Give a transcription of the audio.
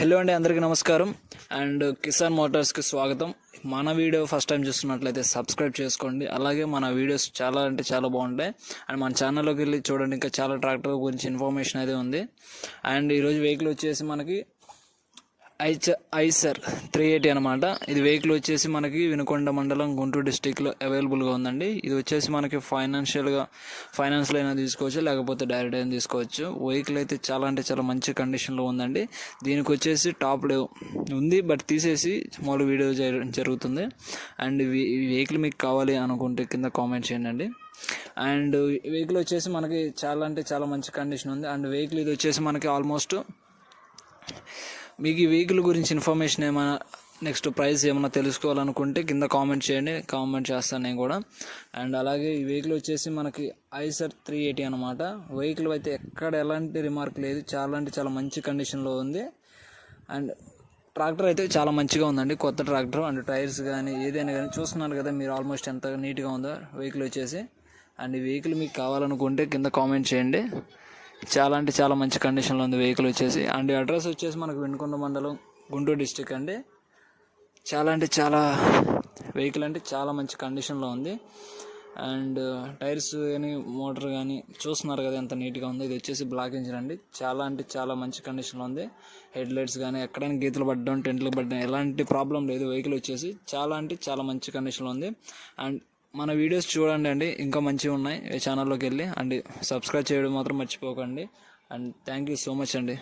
Hello అండి, అందరికీ నమస్కారం అండ్ కిసాన్ మోటార్స్కి స్వాగతం. మన వీడియో ఫస్ట్ టైం చూస్తున్నట్లయితే సబ్స్క్రైబ్ చేసుకోండి. అలాగే మన వీడియోస్ చాలా అంటే చాలా బాగుంటాయి. అండ్ మన ఛానల్లోకి వెళ్ళి చూడండి, ఇంకా చాలా ట్రాక్టర్ గురించి ఇన్ఫర్మేషన్ అయితే ఉంది. అండ్ ఈరోజు వెహికల్ వచ్చేసి మనకి ఐసర్ 380 అనమాట. ఇది వెహికల్ వచ్చేసి మనకి వినుకొండ మండలం, గుంటూరు డిస్టిక్లో అవైలబుల్గా ఉందండి. ఇది వచ్చేసి మనకి ఫైనాన్స్లో అయినా తీసుకోవచ్చు, లేకపోతే డైరెక్ట్ అయినా తీసుకోవచ్చు. వెహికల్ అయితే చాలా అంటే చాలా మంచి కండిషన్లో ఉందండి. దీనికి వచ్చేసి టాప్ ఉంది, బట్ తీసేసి స్మాల్ వీడియో జరుగుతుంది. అండ్ ఈ వెహికల్ మీకు కావాలి అనుకుంటే కింద కామెంట్ చేయండి. అండ్ వెహికల్ వచ్చేసి మనకి చాలా అంటే చాలా మంచి కండిషన్ ఉంది. అండ్ వెహికల్ ఇది వచ్చేసి మనకి ఆల్మోస్ట్ మీకు ఈ వెహికల్ గురించి ఇన్ఫర్మేషన్ ఏమైనా నెక్స్ట్ ప్రైస్ ఏమైనా తెలుసుకోవాలనుకుంటే కింద కామెంట్ చేయండి, కామెంట్ చేస్తాను నేను కూడా. అండ్ అలాగే ఈ వెహికల్ వచ్చేసి మనకి ఐసర్ 380 అనమాట. వెహికల్ అయితే ఎక్కడ ఎలాంటి రిమార్క్ లేదు, చాలా అంటే చాలా మంచి కండిషన్లో ఉంది. అండ్ ట్రాక్టర్ అయితే చాలా మంచిగా ఉందండి, కొత్త ట్రాక్టర్. అండ్ టైర్స్ కానీ ఏదైనా కానీ చూస్తున్నారు కదా మీరు, ఆల్మోస్ట్ ఎంత నీట్గా ఉందో వెహికల్ వచ్చేసి. అండ్ ఈ వెహికల్ మీకు కావాలనుకుంటే కింద కామెంట్ చేయండి. చాలా అంటే చాలా మంచి కండిషన్లో ఉంది వెహికల్ వచ్చేసి. అండ్ అడ్రస్ వచ్చేసి మనకు వినుకొండ మండలం, గుంటూరు డిస్టిక్ అండి. చాలా అంటే చాలా వెహికల్ అంటే చాలా మంచి కండిషన్లో ఉంది. అండ్ టైర్స్ కానీ మోటార్ కానీ చూస్తున్నారు కదా ఎంత నీట్గా ఉందో. ఇది వచ్చేసి బ్లాక్ ఇంజిన్ అండి. చాలా అంటే చాలా మంచి కండిషన్లో ఉంది. హెడ్ లైట్స్ కానీ ఎక్కడైనా గీతలు పడ్డం, టెంట్లు పడ్డం ఎలాంటి ప్రాబ్లం లేదు. వెహికల్ వచ్చేసి చాలా అంటే చాలా మంచి కండిషన్లో ఉంది. అండ్ మన వీడియోస్ చూడండి, ఇంకా మంచిగా ఉన్నాయి. ఛానల్లోకి వెళ్ళి అండ్ సబ్స్క్రైబ్ చేయడం మాత్రం మర్చిపోకండి. And thank you so much అండి.